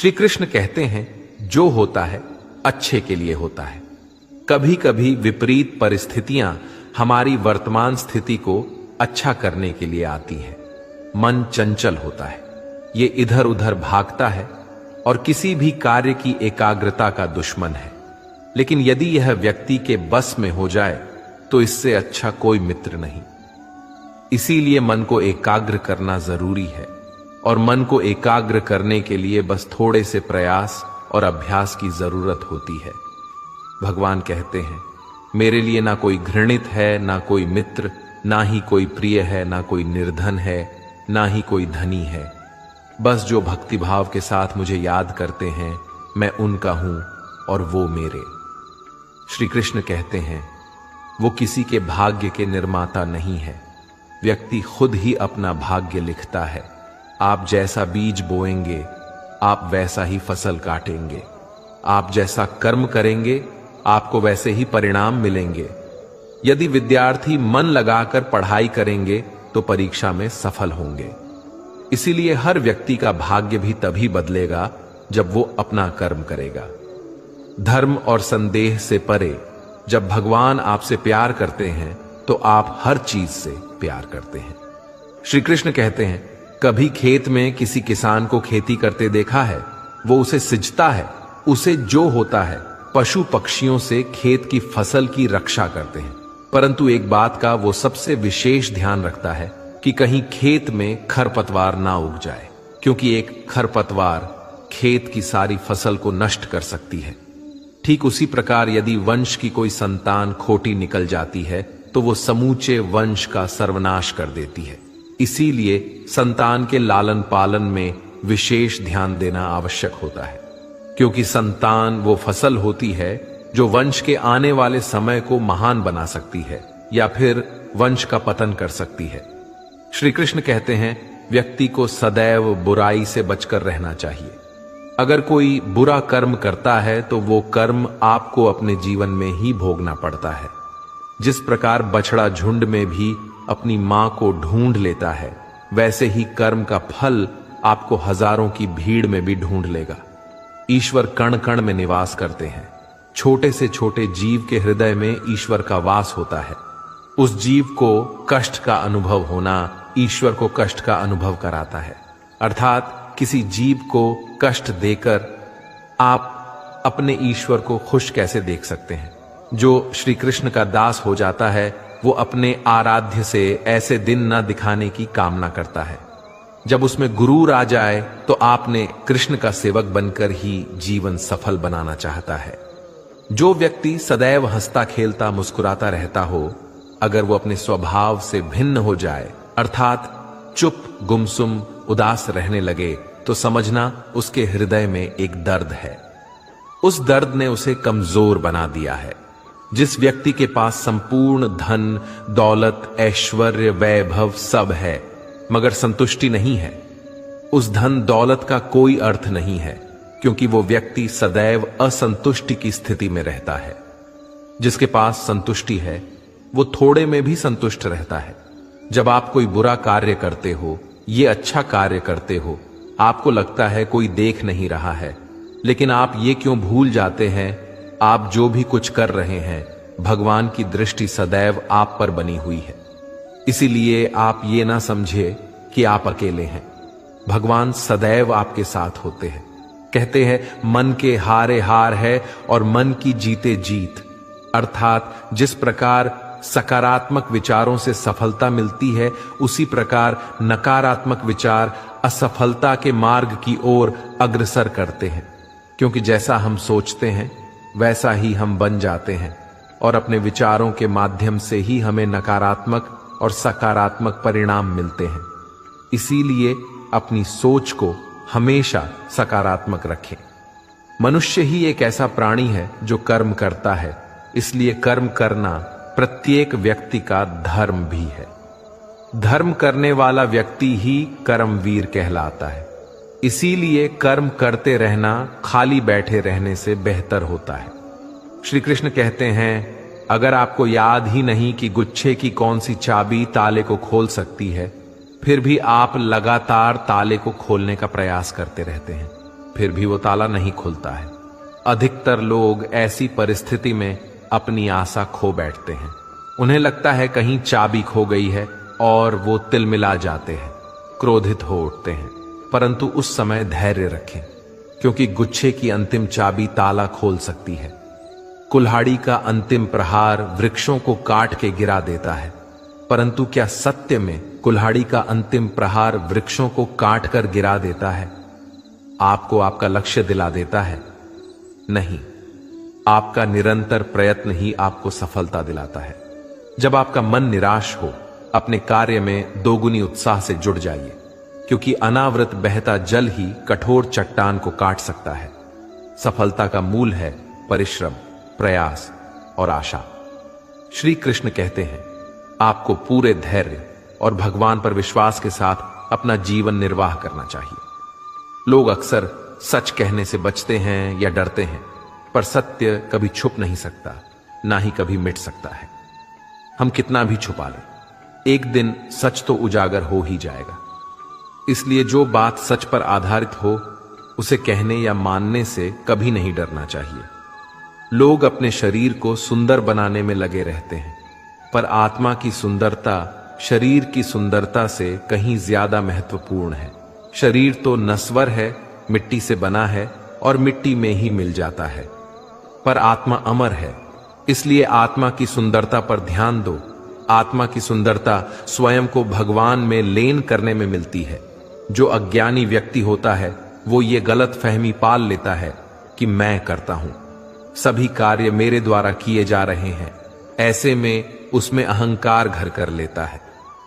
श्री कृष्ण कहते हैं, जो होता है अच्छे के लिए होता है। कभी कभी विपरीत परिस्थितियां हमारी वर्तमान स्थिति को अच्छा करने के लिए आती हैं। मन चंचल होता है, ये इधर उधर भागता है और किसी भी कार्य की एकाग्रता का दुश्मन है। लेकिन यदि यह व्यक्ति के बस में हो जाए तो इससे अच्छा कोई मित्र नहीं। इसीलिए मन को एकाग्र करना जरूरी है, और मन को एकाग्र करने के लिए बस थोड़े से प्रयास और अभ्यास की जरूरत होती है। भगवान कहते हैं, मेरे लिए ना कोई घृणित है, ना कोई मित्र, ना ही कोई प्रिय है, ना कोई निर्धन है, ना ही कोई धनी है। बस जो भक्तिभाव के साथ मुझे याद करते हैं, मैं उनका हूं और वो मेरे। श्री कृष्ण कहते हैं, वो किसी के भाग्य के निर्माता नहीं है। व्यक्ति खुद ही अपना भाग्य लिखता है। आप जैसा बीज बोएंगे, आप वैसा ही फसल काटेंगे। आप जैसा कर्म करेंगे, आपको वैसे ही परिणाम मिलेंगे। यदि विद्यार्थी मन लगाकर पढ़ाई करेंगे तो परीक्षा में सफल होंगे। इसीलिए हर व्यक्ति का भाग्य भी तभी बदलेगा जब वो अपना कर्म करेगा। धर्म और संदेह से परे जब भगवान आपसे प्यार करते हैं तो आप हर चीज से प्यार करते हैं। श्री कृष्ण कहते हैं, कभी खेत में किसी किसान को खेती करते देखा है? वो उसे सिंचता है। उसे जो होता है, पशु पक्षियों से खेत की फसल की रक्षा करते हैं। परंतु एक बात का वो सबसे विशेष ध्यान रखता है कि कहीं खेत में खरपतवार ना उग जाए, क्योंकि एक खरपतवार खेत की सारी फसल को नष्ट कर सकती है। ठीक उसी प्रकार यदि वंश की कोई संतान खोटी निकल जाती है तो वो समूचे वंश का सर्वनाश कर देती है। इसीलिए संतान के लालन पालन में विशेष ध्यान देना आवश्यक होता है, क्योंकि संतान वो फसल होती है जो वंश के आने वाले समय को महान बना सकती है या फिर वंश का पतन कर सकती है। श्री कृष्ण कहते हैं, व्यक्ति को सदैव बुराई से बचकर रहना चाहिए। अगर कोई बुरा कर्म करता है तो वो कर्म आपको अपने जीवन में ही भोगना पड़ता है। जिस प्रकार बछड़ा झुंड में भी अपनी मां को ढूंढ लेता है, वैसे ही कर्म का फल आपको हजारों की भीड़ में भी ढूंढ लेगा। ईश्वर कण कण में निवास करते हैं। छोटे से छोटे जीव के हृदय में ईश्वर का वास होता है। उस जीव को कष्ट का अनुभव होना ईश्वर को कष्ट का अनुभव कराता है। अर्थात किसी जीव को कष्ट देकर आप अपने ईश्वर को खुश कैसे देख सकते हैं? जो श्री कृष्ण का दास हो जाता है वो अपने आराध्य से ऐसे दिन न दिखाने की कामना करता है। जब उसमें गुरूर आ जाए तो आपने कृष्ण का सेवक बनकर ही जीवन सफल बनाना चाहता है। जो व्यक्ति सदैव हंसता खेलता मुस्कुराता रहता हो, अगर वो अपने स्वभाव से भिन्न हो जाए, अर्थात चुप गुमसुम उदास रहने लगे, तो समझना उसके हृदय में एक दर्द है। उस दर्द ने उसे कमजोर बना दिया है। जिस व्यक्ति के पास संपूर्ण धन दौलत ऐश्वर्य वैभव सब है मगर संतुष्टि नहीं है, उस धन दौलत का कोई अर्थ नहीं है, क्योंकि वो व्यक्ति सदैव असंतुष्टि की स्थिति में रहता है। जिसके पास संतुष्टि है वो थोड़े में भी संतुष्ट रहता है। जब आप कोई बुरा कार्य करते हो, ये अच्छा कार्य करते हो, आपको लगता है कोई देख नहीं रहा है, लेकिन आप ये क्यों भूल जाते हैं, आप जो भी कुछ कर रहे हैं भगवान की दृष्टि सदैव आप पर बनी हुई है। इसीलिए आप ये ना समझे कि आप अकेले हैं। भगवान सदैव आपके साथ होते हैं। कहते हैं, मन के हारे हार है और मन की जीते जीत। अर्थात जिस प्रकार सकारात्मक विचारों से सफलता मिलती है, उसी प्रकार नकारात्मक विचार असफलता के मार्ग की ओर अग्रसर करते हैं। क्योंकि जैसा हम सोचते हैं वैसा ही हम बन जाते हैं, और अपने विचारों के माध्यम से ही हमें नकारात्मक और सकारात्मक परिणाम मिलते हैं। इसीलिए अपनी सोच को हमेशा सकारात्मक रखें। मनुष्य ही एक ऐसा प्राणी है जो कर्म करता है, इसलिए कर्म करना प्रत्येक व्यक्ति का धर्म भी है। धर्म करने वाला व्यक्ति ही कर्मवीर कहलाता है। इसीलिए कर्म करते रहना खाली बैठे रहने से बेहतर होता है। श्री कृष्ण कहते हैं, अगर आपको याद ही नहीं कि गुच्छे की कौन सी चाबी ताले को खोल सकती है, फिर भी आप लगातार ताले को खोलने का प्रयास करते रहते हैं। फिर भी वो ताला नहीं खुलता है। अधिकतर लोग ऐसी परिस्थिति में अपनी आशा खो बैठते हैं। उन्हें लगता है कहीं चाबी खो गई है और वो तिलमिला जाते हैं, क्रोधित हो उठते हैं। परंतु उस समय धैर्य रखें, क्योंकि गुच्छे की अंतिम चाबी ताला खोल सकती है। कुल्हाड़ी का अंतिम प्रहार वृक्षों को काट के गिरा देता है, परंतु क्या सत्य में कुल्हाड़ी का अंतिम प्रहार वृक्षों को काट कर गिरा देता है? आपको आपका लक्ष्य दिला देता है? नहीं, आपका निरंतर प्रयत्न ही आपको सफलता दिलाता है। जब आपका मन निराश हो, अपने कार्य में दोगुनी उत्साह से जुड़ जाइए, क्योंकि अनावृत बहता जल ही कठोर चट्टान को काट सकता है। सफलता का मूल है परिश्रम, प्रयास और आशा। श्री कृष्ण कहते हैं, आपको पूरे धैर्य और भगवान पर विश्वास के साथ अपना जीवन निर्वाह करना चाहिए। लोग अक्सर सच कहने से बचते हैं या डरते हैं, पर सत्य कभी छुप नहीं सकता, ना ही कभी मिट सकता है। हम कितना भी छुपा लें, एक दिन सच तो उजागर हो ही जाएगा। इसलिए जो बात सच पर आधारित हो, उसे कहने या मानने से कभी नहीं डरना चाहिए। लोग अपने शरीर को सुंदर बनाने में लगे रहते हैं, पर आत्मा की सुंदरता शरीर की सुंदरता से कहीं ज्यादा महत्वपूर्ण है। शरीर तो नश्वर है, मिट्टी से बना है और मिट्टी में ही मिल जाता है, पर आत्मा अमर है। इसलिए आत्मा की सुंदरता पर ध्यान दो। आत्मा की सुंदरता स्वयं को भगवान में लीन करने में मिलती है। जो अज्ञानी व्यक्ति होता है, वो ये गलत फहमी पाल लेता है कि मैं करता हूं, सभी कार्य मेरे द्वारा किए जा रहे हैं। ऐसे में उसमें अहंकार घर कर लेता है।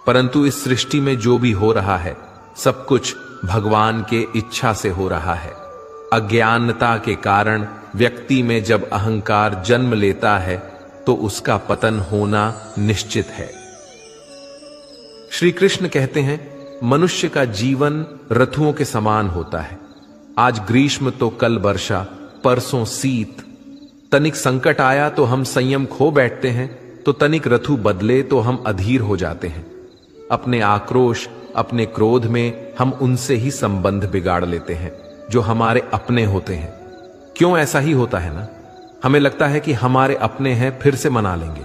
परंतु इस सृष्टि में जो भी हो रहा है, सब कुछ भगवान के इच्छा से हो रहा है। अज्ञानता के कारण व्यक्ति में जब अहंकार जन्म लेता है, तो उसका पतन होना निश्चित है। श्री कृष्ण कहते हैं, मनुष्य का जीवन ऋतुओं के समान होता है। आज ग्रीष्म तो कल वर्षा, परसों शीत। तनिक संकट आया तो हम संयम खो बैठते हैं, तो तनिक ऋतु बदले तो हम अधीर हो जाते हैं। अपने आक्रोश, अपने क्रोध में हम उनसे ही संबंध बिगाड़ लेते हैं जो हमारे अपने होते हैं। क्यों ऐसा ही होता है ना? हमें लगता है कि हमारे अपने हैं, फिर से मना लेंगे।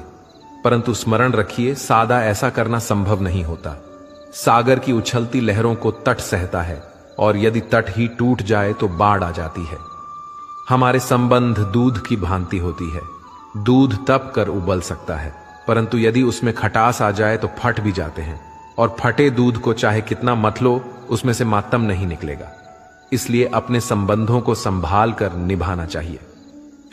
परंतु स्मरण रखिए, सादा ऐसा करना संभव नहीं होता। सागर की उछलती लहरों को तट सहता है, और यदि तट ही टूट जाए तो बाढ़ आ जाती है। हमारे संबंध दूध की भांति होती है। दूध तप कर उबल सकता है, परंतु यदि उसमें खटास आ जाए तो फट भी जाते हैं, और फटे दूध को चाहे कितना मत लो, उसमें से मातम नहीं निकलेगा। इसलिए अपने संबंधों को संभाल कर निभाना चाहिए।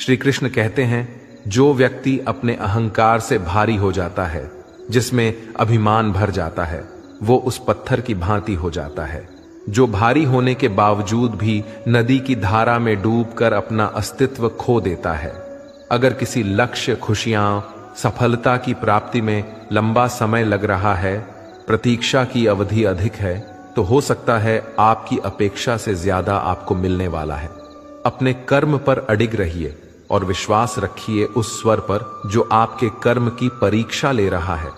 श्री कृष्ण कहते हैं, जो व्यक्ति अपने अहंकार से भारी हो जाता है, जिसमें अभिमान भर जाता है, वो उस पत्थर की भांति हो जाता है, जो भारी होने के बावजूद भी नदी की धारा में डूबकर अपना अस्तित्व खो देता है। अगर किसी लक्ष्य, खुशियां, सफलता की प्राप्ति में लंबा समय लग रहा है, प्रतीक्षा की अवधि अधिक है, तो हो सकता है आपकी अपेक्षा से ज्यादा आपको मिलने वाला है। अपने कर्म पर अडिग रहिए और विश्वास रखिए उस स्वर पर जो आपके कर्म की परीक्षा ले रहा है।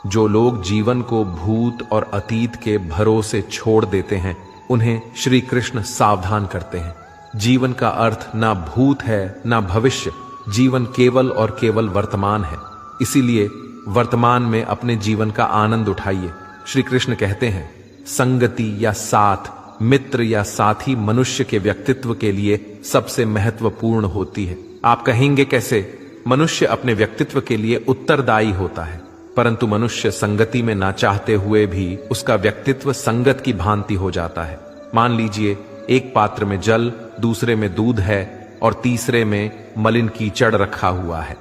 जो लोग जीवन को भूत और अतीत के भरोसे छोड़ देते हैं, उन्हें श्री कृष्ण सावधान करते हैं। जीवन का अर्थ ना भूत है ना भविष्य, जीवन केवल और केवल वर्तमान है। इसीलिए वर्तमान में अपने जीवन का आनंद उठाइए। श्री कृष्ण कहते हैं, संगति या साथ, मित्र या साथी मनुष्य के व्यक्तित्व के लिए सबसे महत्वपूर्ण होती है। आप कहेंगे कैसे? मनुष्य अपने व्यक्तित्व के लिए उत्तरदायी होता है, परंतु मनुष्य संगति में ना चाहते हुए भी उसका व्यक्तित्व संगत की भांति हो जाता है। मान लीजिए, एक पात्र में जल, दूसरे में दूध है और तीसरे में मलिन कीचड़ रखा हुआ है।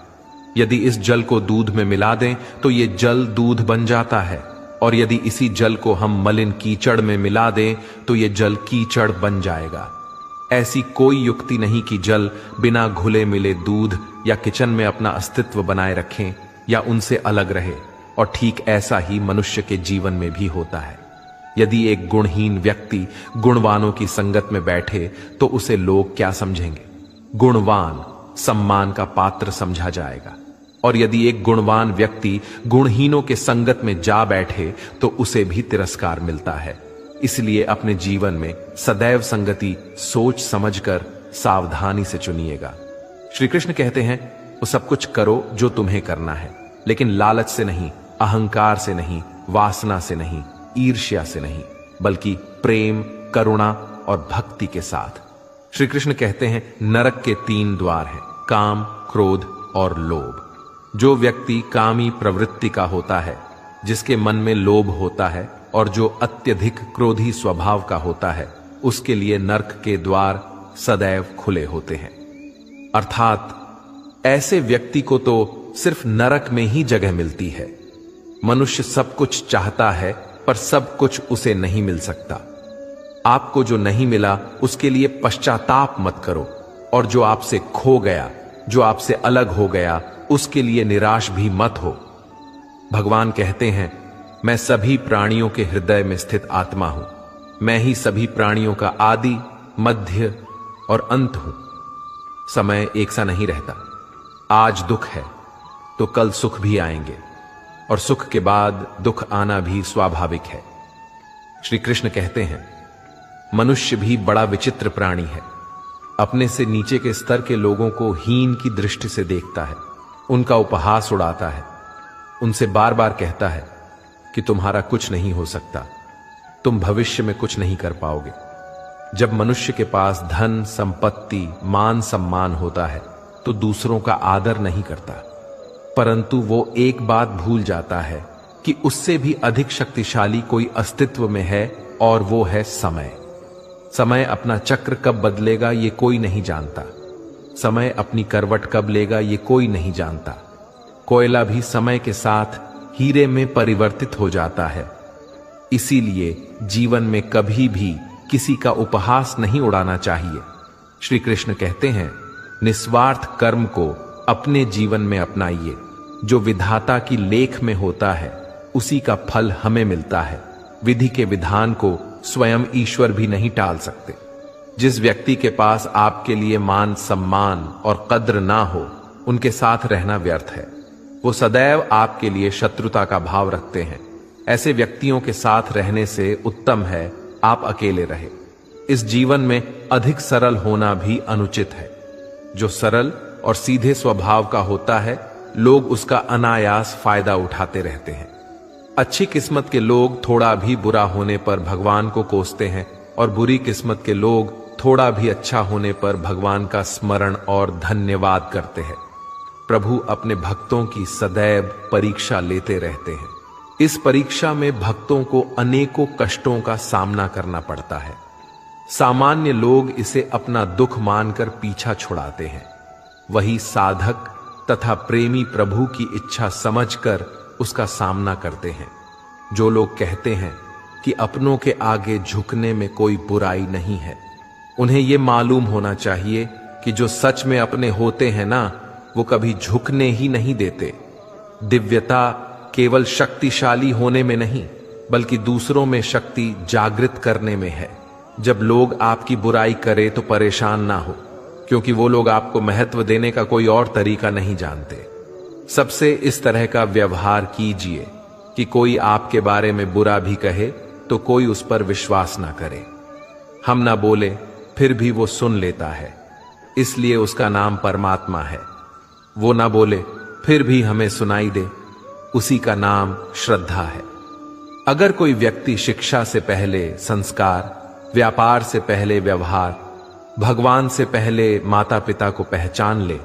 यदि इस जल को दूध में मिला दें तो ये जल दूध बन जाता है, और यदि इसी जल को हम मलिन कीचड़ में मिला दें तो ये जल कीचड़ बन जाएगा। ऐसी कोई युक्ति नहीं कि जल बिना घुले मिले दूध या किचन में अपना अस्तित्व बनाए रखें या उनसे अलग रहे। और ठीक ऐसा ही मनुष्य के जीवन में भी होता है। यदि एक गुणहीन व्यक्ति गुणवानों की संगत में बैठे तो उसे लोग क्या समझेंगे? गुणवान सम्मान का पात्र समझा जाएगा, और यदि एक गुणवान व्यक्ति गुणहीनों के संगत में जा बैठे तो उसे भी तिरस्कार मिलता है। इसलिए अपने जीवन में सदैव संगति सोच समझकर सावधानी से चुनिएगा। श्री कृष्ण कहते हैं, वो सब कुछ करो जो तुम्हें करना है, लेकिन लालच से नहीं, अहंकार से नहीं, वासना से नहीं, ईर्ष्या से नहीं, बल्कि प्रेम, करुणा और भक्ति के साथ। श्री कृष्ण कहते हैं, नरक के 3 द्वार हैं, काम, क्रोध और लोभ। जो व्यक्ति कामी प्रवृत्ति का होता है, जिसके मन में लोभ होता है और जो अत्यधिक क्रोधी स्वभाव का होता है, उसके लिए नरक के द्वार सदैव खुले होते हैं। अर्थात ऐसे व्यक्ति को तो सिर्फ नरक में ही जगह मिलती है। मनुष्य सब कुछ चाहता है, पर सब कुछ उसे नहीं मिल सकता। आपको जो नहीं मिला उसके लिए पश्चाताप मत करो, और जो आपसे खो गया, जो आपसे अलग हो गया, उसके लिए निराश भी मत हो। भगवान कहते हैं, मैं सभी प्राणियों के हृदय में स्थित आत्मा हूं। मैं ही सभी प्राणियों का आदि, मध्य और अंत हूं। समय एक सा नहीं रहता। आज दुख है तो कल सुख भी आएंगे, और सुख के बाद दुख आना भी स्वाभाविक है। श्री कृष्ण कहते हैं, मनुष्य भी बड़ा विचित्र प्राणी है। अपने से नीचे के स्तर के लोगों को हीन की दृष्टि से देखता है, उनका उपहास उड़ाता है, उनसे बार बार कहता है कि तुम्हारा कुछ नहीं हो सकता, तुम भविष्य में कुछ नहीं कर पाओगे। जब मनुष्य के पास धन, संपत्ति, मान सम्मान होता है तो दूसरों का आदर नहीं करता, परंतु वो एक बात भूल जाता है कि उससे भी अधिक शक्तिशाली कोई अस्तित्व में है, और वो है समय। समय अपना चक्र कब बदलेगा ये कोई नहीं जानता। समय अपनी करवट कब लेगा ये कोई नहीं जानता। कोयला भी समय के साथ हीरे में परिवर्तित हो जाता है। इसीलिए जीवन में कभी भी किसी का उपहास नहीं उड़ाना चाहिए। श्री कृष्ण कहते हैं, निस्वार्थ कर्म को अपने जीवन में अपनाइए। जो विधाता की लेख में होता है उसी का फल हमें मिलता है। विधि के विधान को स्वयं ईश्वर भी नहीं टाल सकते। जिस व्यक्ति के पास आपके लिए मान सम्मान और कद्र ना हो, उनके साथ रहना व्यर्थ है। वो सदैव आपके लिए शत्रुता का भाव रखते हैं। ऐसे व्यक्तियों के साथ रहने से उत्तम है आप अकेले रहे। इस जीवन में अधिक सरल होना भी अनुचित है। जो सरल और सीधे स्वभाव का होता है, लोग उसका अनायास फायदा उठाते रहते हैं। अच्छी किस्मत के लोग थोड़ा भी बुरा होने पर भगवान को कोसते हैं, और बुरी किस्मत के लोग थोड़ा भी अच्छा होने पर भगवान का स्मरण और धन्यवाद करते हैं। प्रभु अपने भक्तों की सदैव परीक्षा लेते रहते हैं। इस परीक्षा में भक्तों को अनेकों कष्टों का सामना करना पड़ता है। सामान्य लोग इसे अपना दुख मानकर पीछा छुड़ाते हैं। वही साधक तथा प्रेमी प्रभु की इच्छा समझकर उसका सामना करते हैं। जो लोग कहते हैं कि अपनों के आगे झुकने में कोई बुराई नहीं है, उन्हें यह मालूम होना चाहिए कि जो सच में अपने होते हैं ना, वो कभी झुकने ही नहीं देते। दिव्यता केवल शक्तिशाली होने में नहीं, बल्कि दूसरों में शक्ति जागृत करने में है। जब लोग आपकी बुराई करें तो परेशान ना हो, क्योंकि वो लोग आपको महत्व देने का कोई और तरीका नहीं जानते। सबसे इस तरह का व्यवहार कीजिए कि कोई आपके बारे में बुरा भी कहे तो कोई उस पर विश्वास ना करे। हम ना बोले फिर भी वो सुन लेता है, इसलिए उसका नाम परमात्मा है। वो ना बोले फिर भी हमें सुनाई दे, उसी का नाम श्रद्धा है। अगर कोई व्यक्ति शिक्षा से पहले संस्कार, व्यापार से पहले व्यवहार, भगवान से पहले माता पिता को पहचान ले,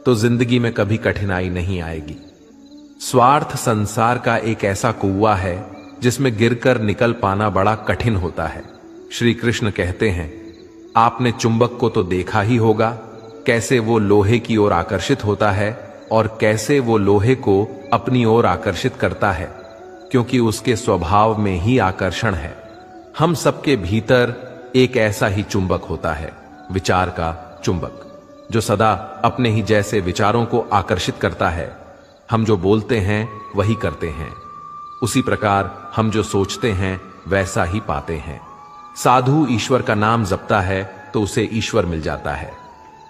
तो जिंदगी में कभी कठिनाई नहीं आएगी। स्वार्थ संसार का एक ऐसा कुआं है जिसमें गिरकर निकल पाना बड़ा कठिन होता है। श्री कृष्ण कहते हैं, आपने चुंबक को तो देखा ही होगा, कैसे वो लोहे की ओर आकर्षित होता है और कैसे वो लोहे को अपनी ओर आकर्षित करता है, क्योंकि उसके स्वभाव में ही आकर्षण है। हम सबके भीतर एक ऐसा ही चुंबक होता है, विचार का चुंबक, जो सदा अपने ही जैसे विचारों को आकर्षित करता है। हम जो बोलते हैं वही करते हैं, उसी प्रकार हम जो सोचते हैं वैसा ही पाते हैं। साधु ईश्वर का नाम जपता है तो उसे ईश्वर मिल जाता है,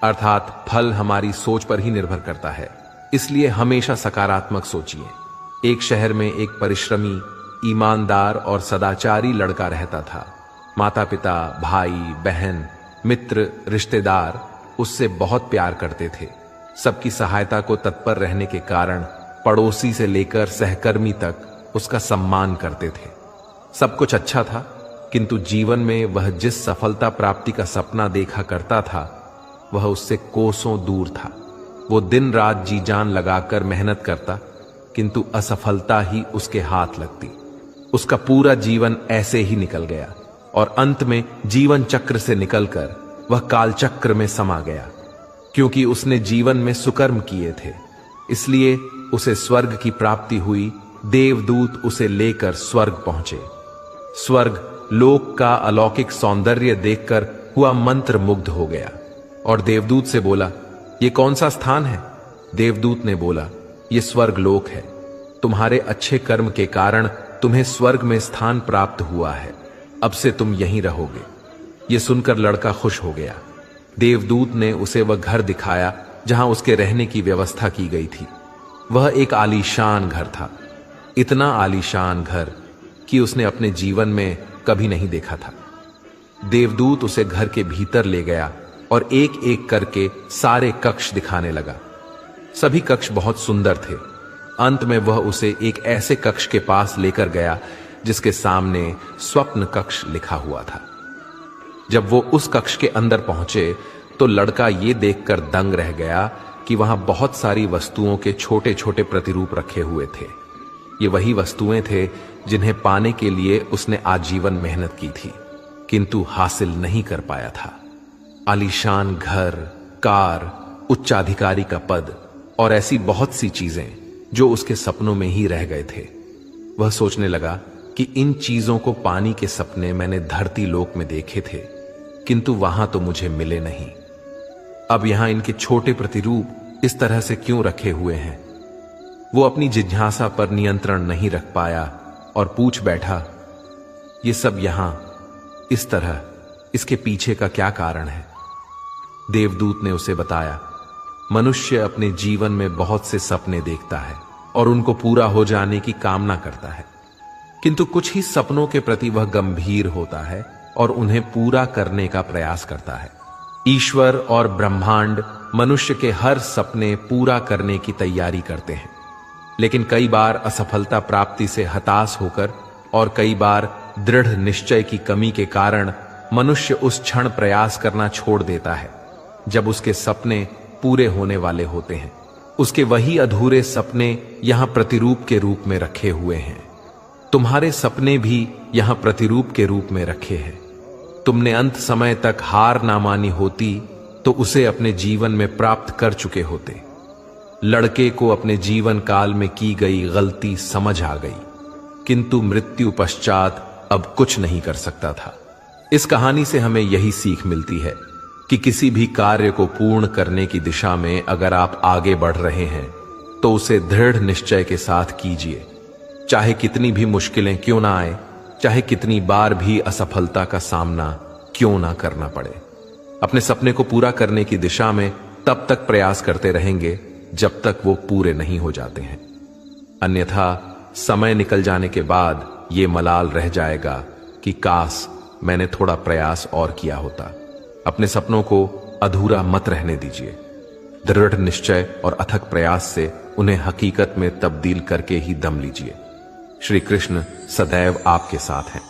अर्थात फल हमारी सोच पर ही निर्भर करता है। इसलिए हमेशा सकारात्मक सोचिए। एक शहर में एक परिश्रमी ईमानदार और सदाचारी लड़का रहता था। माता पिता, भाई बहन, मित्र, रिश्तेदार उससे बहुत प्यार करते थे। सबकी सहायता को तत्पर रहने के कारण पड़ोसी से लेकर सहकर्मी तक उसका सम्मान करते थे। सब कुछ अच्छा था, किंतु जीवन में वह जिस सफलता प्राप्ति का सपना देखा करता था वह उससे कोसों दूर था। वो दिन रात जी जान लगाकर मेहनत करता, किंतु असफलता ही उसके हाथ लगती। उसका पूरा जीवन ऐसे ही निकल गया और अंत में जीवन चक्र से निकलकर वह काल चक्र में समा गया। क्योंकि उसने जीवन में सुकर्म किए थे, इसलिए उसे स्वर्ग की प्राप्ति हुई। देवदूत उसे लेकर स्वर्ग पहुंचे। स्वर्ग लोक का अलौकिक सौंदर्य देखकर हुआ मंत्र मुग्ध हो गया और देवदूत से बोला, ये कौन सा स्थान है? देवदूत ने बोला, ये स्वर्ग लोक है। तुम्हारे अच्छे कर्म के कारण तुम्हें स्वर्ग में स्थान प्राप्त हुआ है। अब से तुम यहीं रहोगे। ये सुनकर लड़का खुश हो गया। देवदूत ने उसे वह घर दिखाया जहां उसके रहने की व्यवस्था की गई थी। वह एक आलीशान घर था। इतना आलीशान घर कि उसने अपने जीवन में कभी नहीं देखा था। देवदूत उसे घर के भीतर ले गया और एक एक करके सारे कक्ष दिखाने लगा। सभी कक्ष बहुत सुंदर थे। अंत में वह उसे एक ऐसे कक्ष के पास लेकर गया जिसके सामने स्वप्न कक्ष लिखा हुआ था। जब वो उस कक्ष के अंदर पहुंचे तो लड़का ये देखकर दंग रह गया कि वहां बहुत सारी वस्तुओं के छोटे छोटे प्रतिरूप रखे हुए थे। ये वही वस्तुएं थे जिन्हें पाने के लिए उसने आजीवन मेहनत की थी, किंतु हासिल नहीं कर पाया था। आलीशान घर, कार, उच्चाधिकारी का पद और ऐसी बहुत सी चीजें जो उसके सपनों में ही रह गए थे। वह सोचने लगा कि इन चीजों को पाने के सपने मैंने धरती लोक में देखे थे, किंतु वहां तो मुझे मिले नहीं। अब यहां इनके छोटे प्रतिरूप इस तरह से क्यों रखे हुए हैं? वो अपनी जिज्ञासा पर नियंत्रण नहीं रख पाया और पूछ बैठा, ये सब यहां इस तरह, इसके पीछे का क्या कारण है? देवदूत ने उसे बताया, मनुष्य अपने जीवन में बहुत से सपने देखता है और उनको पूरा हो जाने की कामना करता है, किंतु कुछ ही सपनों के प्रति वह गंभीर होता है और उन्हें पूरा करने का प्रयास करता है। ईश्वर और ब्रह्मांड मनुष्य के हर सपने पूरा करने की तैयारी करते हैं, लेकिन कई बार असफलता प्राप्ति से हताश होकर और कई बार दृढ़ निश्चय की कमी के कारण मनुष्य उस क्षण प्रयास करना छोड़ देता है जब उसके सपने पूरे होने वाले होते हैं। उसके वही अधूरे सपने यहां प्रतिरूप के रूप में रखे हुए हैं। तुम्हारे सपने भी यहां प्रतिरूप के रूप में रखे हैं। तुमने अंत समय तक हार ना मानी होती तो उसे अपने जीवन में प्राप्त कर चुके होते। लड़के को अपने जीवन काल में की गई गलती समझ आ गई, किंतु मृत्यु पश्चात अब कुछ नहीं कर सकता था। इस कहानी से हमें यही सीख मिलती है कि किसी भी कार्य को पूर्ण करने की दिशा में अगर आप आगे बढ़ रहे हैं तो उसे दृढ़ निश्चय के साथ कीजिए। चाहे कितनी भी मुश्किलें क्यों ना आए, चाहे कितनी बार भी असफलता का सामना क्यों ना करना पड़े, अपने सपने को पूरा करने की दिशा में तब तक प्रयास करते रहेंगे जब तक वो पूरे नहीं हो जाते हैं। अन्यथा समय निकल जाने के बाद ये मलाल रह जाएगा कि काश मैंने थोड़ा प्रयास और किया होता। अपने सपनों को अधूरा मत रहने दीजिए। दृढ़ निश्चय और अथक प्रयास से उन्हें हकीकत में तब्दील करके ही दम लीजिए। श्री कृष्ण सदैव आपके साथ हैं।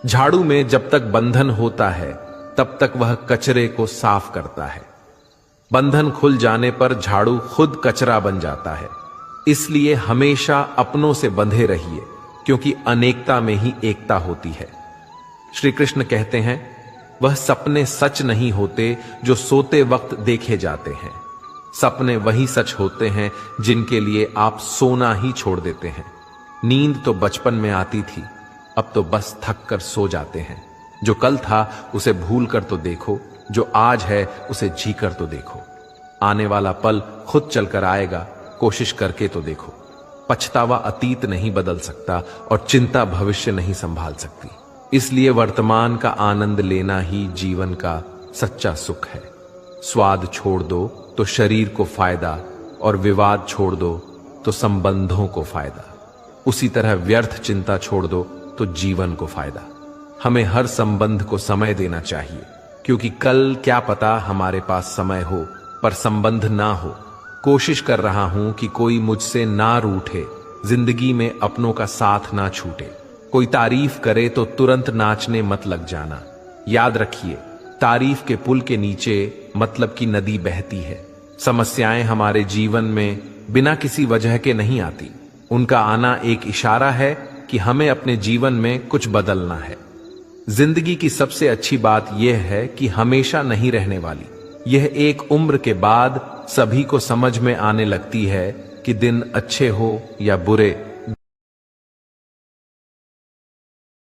झाड़ू में जब तक बंधन होता है तब तक वह कचरे को साफ करता है। बंधन खुल जाने पर झाड़ू खुद कचरा बन जाता है। इसलिए हमेशा अपनों से बंधे रहिए, क्योंकि अनेकता में ही एकता होती है। श्री कृष्ण कहते हैं, वह सपने सच नहीं होते जो सोते वक्त देखे जाते हैं। सपने वही सच होते हैं जिनके लिए आप सोना ही छोड़ देते हैं। नींद तो बचपन में आती थी, अब तो बस थक कर सो जाते हैं। जो कल था उसे भूल कर तो देखो, जो आज है उसे जी कर तो देखो। आने वाला पल खुद चलकर आएगा, कोशिश करके तो देखो। पछतावा अतीत नहीं बदल सकता और चिंता भविष्य नहीं संभाल सकती। इसलिए वर्तमान का आनंद लेना ही जीवन का सच्चा सुख है। स्वाद छोड़ दो तो शरीर को फायदा और विवाद छोड़ दो तो संबंधों को फायदा। उसी तरह व्यर्थ चिंता छोड़ दो तो जीवन को फायदा। हमें हर संबंध को समय देना चाहिए, क्योंकि कल क्या पता हमारे पास समय हो पर संबंध ना हो। कोशिश कर रहा हूं कि कोई मुझसे ना रूठे, जिंदगी में अपनों का साथ ना छूटे। कोई तारीफ करे तो तुरंत नाचने मत लग जाना। याद रखिए, तारीफ के पुल के नीचे मतलब की नदी बहती है। समस्याएं हमारे जीवन में बिना किसी वजह के नहीं आती। उनका आना एक इशारा है कि हमें अपने जीवन में कुछ बदलना है। जिंदगी की सबसे अच्छी बात यह है कि हमेशा नहीं रहने वाली। यह एक उम्र के बाद सभी को समझ में आने लगती है कि दिन अच्छे हो या बुरे,